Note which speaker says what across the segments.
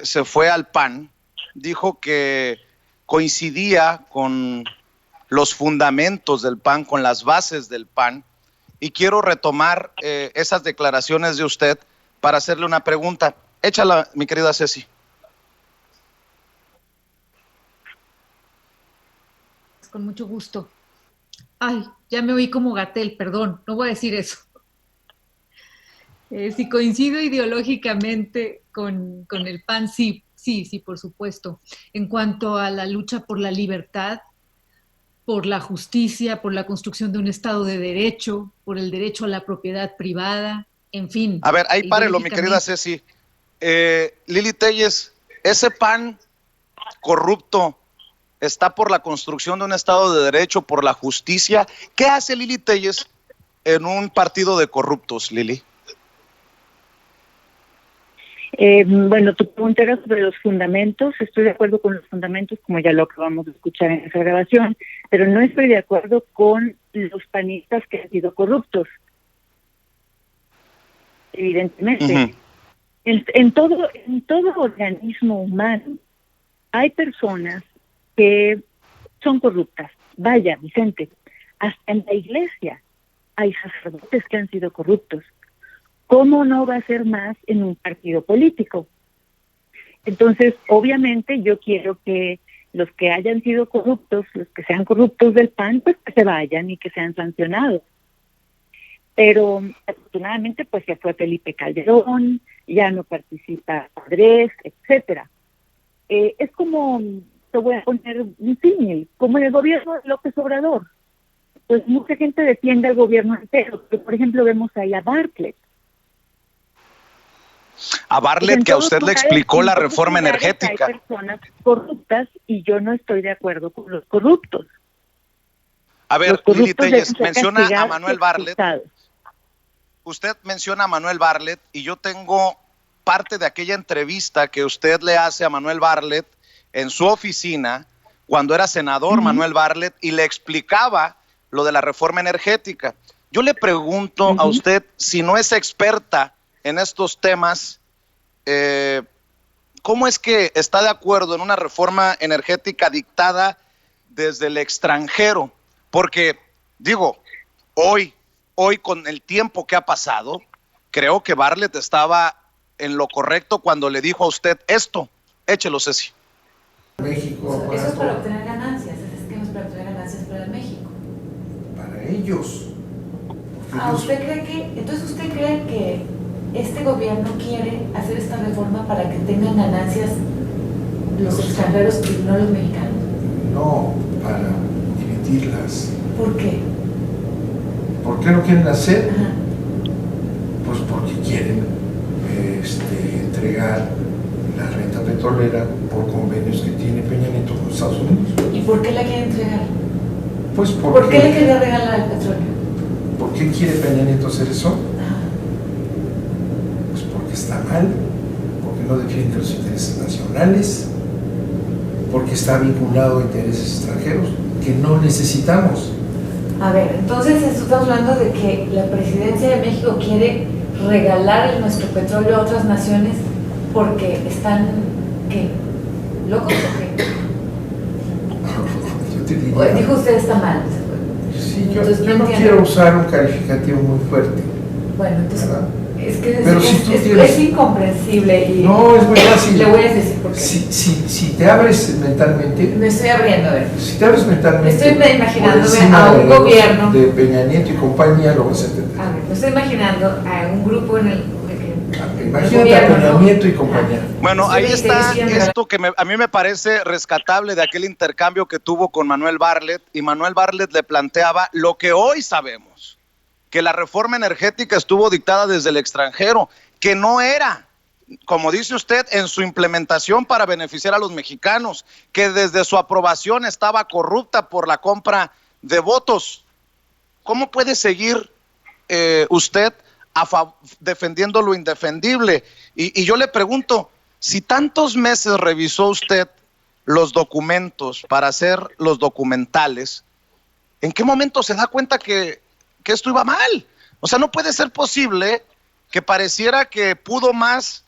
Speaker 1: se fue al PAN, dijo que coincidía con los fundamentos del PAN, con las bases del PAN, y quiero retomar esas declaraciones de usted para hacerle una pregunta. Échala, mi querida Ceci.
Speaker 2: Con mucho gusto. Ay, ya me oí como Gatell, perdón, no voy a decir eso. Si coincido ideológicamente con el PAN, sí, sí, sí, por supuesto. En cuanto a la lucha por la libertad, por la justicia, por la construcción de un Estado de derecho, por el derecho a la propiedad privada, en fin,
Speaker 1: A ver, ahí párelo, mi querida
Speaker 2: ideológicamente.
Speaker 1: Ceci. Lili Telles, ese PAN corrupto está por la construcción de un Estado de derecho, por la justicia. ¿Qué hace Lili Telles en un partido de corruptos, Lili?
Speaker 3: Bueno, tu pregunta era sobre los fundamentos. Estoy de acuerdo con los fundamentos, como ya lo acabamos de escuchar en esa grabación, pero no estoy de acuerdo con los panistas que han sido corruptos, evidentemente.
Speaker 1: Uh-huh.
Speaker 3: En todo organismo humano hay personas que son corruptas. Vaya, Vicente, hasta en la iglesia hay sacerdotes que han sido corruptos. ¿Cómo no va a ser más en un partido político? Entonces, obviamente, yo quiero que los que hayan sido corruptos, los que sean corruptos del PAN, pues que se vayan y que sean sancionados. Pero, afortunadamente, pues se fue Felipe Calderón, ya no participa Andrés, etcétera. Es como, te voy a poner un símil, como en el gobierno de López Obrador. Pues mucha gente defiende al gobierno entero, pero por ejemplo vemos ahí a Bartlett.
Speaker 1: A Bartlett, pues que a usted le explicó la reforma energética.
Speaker 3: Hay personas corruptas y yo no estoy de acuerdo con los corruptos.
Speaker 1: A ver, Lili Telles, menciona a Manuel Bartlett. Usted menciona a Manuel Bartlett y yo tengo parte de aquella entrevista que usted le hace a Manuel Bartlett en su oficina cuando era senador. Manuel Bartlett, y le explicaba lo de la reforma energética. Yo le pregunto a usted, si no es experta en estos temas, ¿cómo es que está de acuerdo en una reforma energética dictada desde el extranjero? Porque, digo, hoy con el tiempo que ha pasado, creo que Bartlett estaba en lo correcto cuando le dijo a usted esto. Échelo, Ceci.
Speaker 4: México, eso es para obtener ganancias, ese esquema es para obtener ganancias para México.
Speaker 5: Para ellos.
Speaker 4: Entonces usted cree que este gobierno quiere hacer esta reforma para que tengan ganancias los extranjeros y no los mexicanos?
Speaker 5: No, para dividirlas.
Speaker 4: ¿Por qué?
Speaker 5: ¿Por qué lo quieren hacer?
Speaker 4: Ajá.
Speaker 5: Pues porque quieren entregar la renta petrolera por convenios que tiene Peña Nieto con Estados Unidos.
Speaker 4: ¿Y por qué la quieren entregar?
Speaker 5: Pues porque,
Speaker 4: ¿por qué le quería regalar el petróleo?
Speaker 5: ¿Por qué quiere Peña Nieto hacer eso?
Speaker 4: Ajá.
Speaker 5: Pues porque está mal, porque no defiende los intereses nacionales, porque está vinculado a intereses extranjeros que no necesitamos.
Speaker 4: A ver, entonces estamos hablando de que la presidencia de México quiere regalar nuestro petróleo a otras naciones porque están, ¿qué? ¿Locos o qué?
Speaker 5: Yo te diría,
Speaker 4: dijo usted está mal.
Speaker 5: Sí, yo no quiero usar un calificativo muy fuerte.
Speaker 4: Bueno, entonces,
Speaker 5: ¿verdad?
Speaker 4: Es que
Speaker 5: pero
Speaker 4: es incomprensible. Y
Speaker 5: no, es muy fácil.
Speaker 4: Le voy a decir por qué.
Speaker 5: Si te abres mentalmente.
Speaker 4: Me estoy abriendo, a ver.
Speaker 5: Si te abres mentalmente.
Speaker 4: Estoy imaginándome a un gobierno.
Speaker 5: De Peña Nieto y compañía, lo vas a entender.
Speaker 4: A ver, me estoy imaginando a un grupo en el.
Speaker 5: Imagínate a Peña Nieto y compañía.
Speaker 1: Bueno, ahí está esto que a mí me parece rescatable de aquel intercambio que tuvo con Manuel Bartlett, y Manuel Bartlett le planteaba lo que hoy sabemos, que la reforma energética estuvo dictada desde el extranjero, que no era, como dice usted, en su implementación para beneficiar a los mexicanos, que desde su aprobación estaba corrupta por la compra de votos. ¿Cómo puede seguir usted defendiendo lo indefendible? Y yo le pregunto, si tantos meses revisó usted los documentos para hacer los documentales, ¿en qué momento se da cuenta que esto iba mal? O sea, no puede ser posible que pareciera que pudo más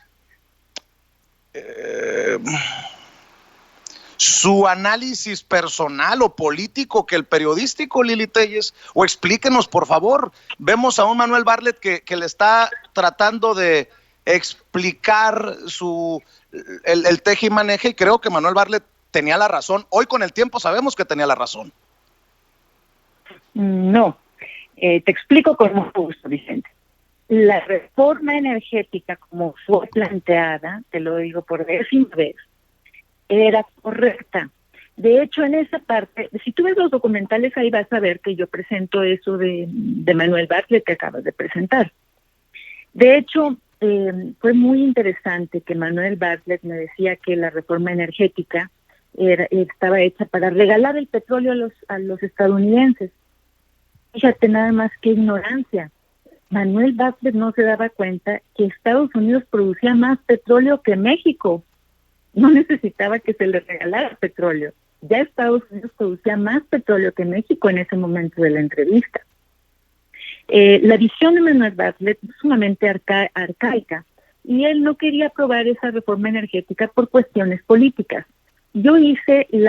Speaker 1: su análisis personal o político que el periodístico, Lili Téllez? O explíquenos, por favor. Vemos a un Manuel Bartlett que le está tratando de explicar el teje y maneje, y creo que Manuel Bartlett tenía la razón. Hoy con el tiempo sabemos que tenía la razón.
Speaker 3: No, te explico con mucho gusto, Vicente. La reforma energética, como fue planteada, te lo digo por décima vez, era correcta. De hecho, en esa parte, si tú ves los documentales, ahí vas a ver que yo presento eso de Manuel Bartlett que acabas de presentar. De hecho, fue muy interesante que Manuel Bartlett me decía que la reforma energética estaba hecha para regalar el petróleo a los estadounidenses. Fíjate nada más qué ignorancia. Manuel Bartlett no se daba cuenta que Estados Unidos producía más petróleo que México. No necesitaba que se le regalara petróleo. Ya Estados Unidos producía más petróleo que México en ese momento de la entrevista. La visión de Manuel Bartlett es sumamente arcaica y él no quería aprobar esa reforma energética por cuestiones políticas. Yo hice el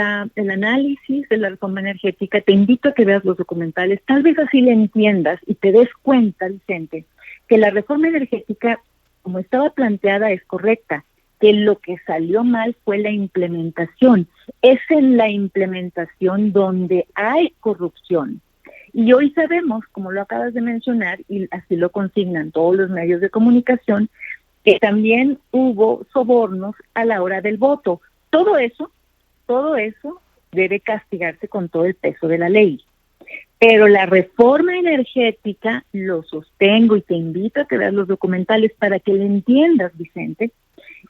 Speaker 3: análisis de la reforma energética, te invito a que veas los documentales, tal vez así le entiendas y te des cuenta, Vicente, que la reforma energética, como estaba planteada, es correcta, que lo que salió mal fue la implementación. Es en la implementación donde hay corrupción. Y hoy sabemos, como lo acabas de mencionar, y así lo consignan todos los medios de comunicación, que también hubo sobornos a la hora del voto. Todo eso debe castigarse con todo el peso de la ley. Pero la reforma energética, lo sostengo y te invito a que veas los documentales para que le entiendas, Vicente,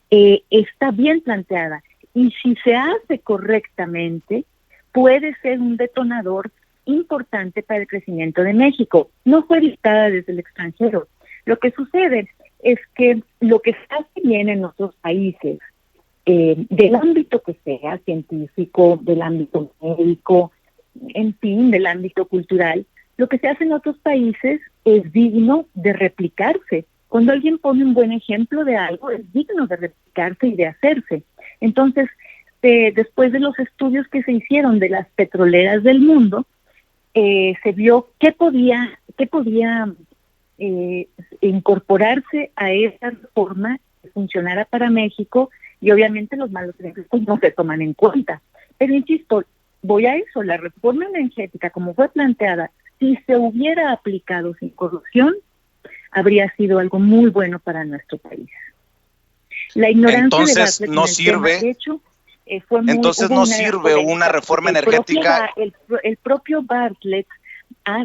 Speaker 3: está bien planteada. Y si se hace correctamente, puede ser un detonador importante para el crecimiento de México. No fue dictada desde el extranjero. Lo que sucede es que lo que se hace bien en otros países, del ámbito que sea, científico, del ámbito médico, en fin, del ámbito cultural, lo que se hace en otros países es digno de replicarse. Cuando alguien pone un buen ejemplo de algo, es digno de replicarse y de hacerse. Entonces, después de los estudios que se hicieron de las petroleras del mundo, se vio qué podía incorporarse a esa reforma que funcionara para México, y obviamente los malos ejemplos no se toman en cuenta. Pero insisto, voy a eso, la reforma energética como fue planteada, si se hubiera aplicado sin corrupción, habría sido algo muy bueno para nuestro país. La ignorancia
Speaker 1: entonces
Speaker 3: de Bartlett
Speaker 1: no sirve.
Speaker 3: Tema, de hecho, fue muy,
Speaker 1: entonces no sirve una reforma energética.
Speaker 3: El propio Bartlett,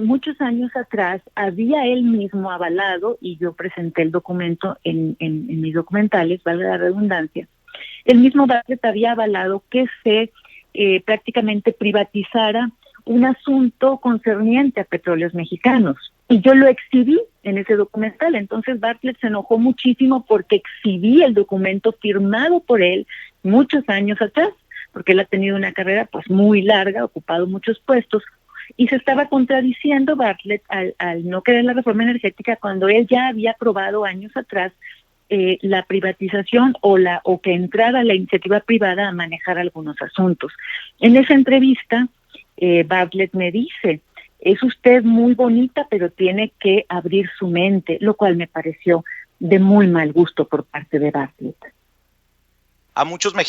Speaker 3: muchos años atrás, había él mismo avalado, y yo presenté el documento en mis documentales, valga la redundancia, el mismo Bartlett había avalado que se prácticamente privatizara un asunto concerniente a petróleos mexicanos. Y yo lo exhibí en ese documental. Entonces Bartlett se enojó muchísimo porque exhibí el documento firmado por él muchos años atrás, porque él ha tenido una carrera pues muy larga, ocupado muchos puestos, y se estaba contradiciendo Bartlett al no querer la reforma energética cuando él ya había aprobado años atrás la privatización o que entrara la iniciativa privada a manejar algunos asuntos. En esa entrevista, Bartlett me dice: es usted muy bonita, pero tiene que abrir su mente, lo cual me pareció de muy mal gusto por parte de Bartlett.
Speaker 1: A muchos mexicanos